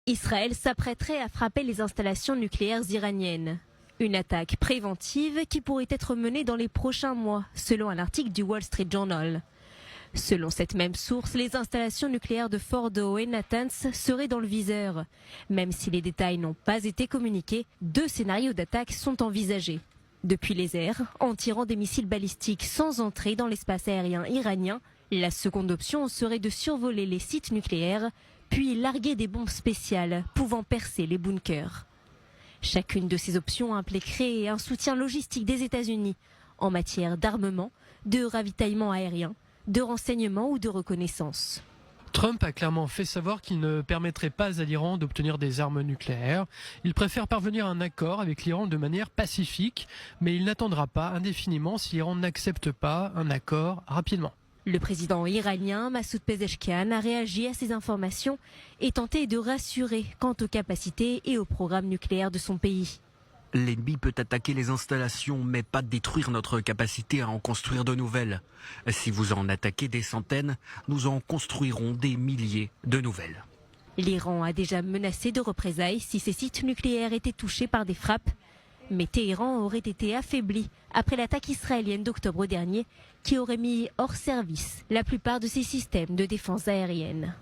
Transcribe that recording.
Israël s'apprêterait à frapper les installations nucléaires iraniennes. Une attaque préventive qui pourrait être menée dans les prochains mois, selon un article du Wall Street Journal. Selon cette même source, les installations nucléaires de Fordow et Natanz seraient dans le viseur. Même si les détails n'ont pas été communiqués, 2 scénarios d'attaque sont envisagés. Depuis les airs, en tirant des missiles balistiques sans entrer dans l'espace aérien iranien, la seconde option serait de survoler les sites nucléaires, puis larguer des bombes spéciales pouvant percer les bunkers. Chacune de ces options impliquerait un soutien logistique des États-Unis en matière d'armement, de ravitaillement aérien, de renseignement ou de reconnaissance. Trump a clairement fait savoir qu'il ne permettrait pas à l'Iran d'obtenir des armes nucléaires. Il préfère parvenir à un accord avec l'Iran de manière pacifique, mais il n'attendra pas indéfiniment si l'Iran n'accepte pas un accord rapidement. Le président iranien Massoud Pezeshkian a réagi à ces informations et tenté de rassurer quant aux capacités et au programme nucléaire de son pays. L'ennemi peut attaquer les installations, mais pas détruire notre capacité à en construire de nouvelles. Si vous en attaquez des centaines, nous en construirons des milliers de nouvelles. L'Iran a déjà menacé de représailles si ses sites nucléaires étaient touchés par des frappes. Mais Téhéran aurait été affaibli après l'attaque israélienne d'octobre dernier qui aurait mis hors service la plupart de ses systèmes de défense aérienne.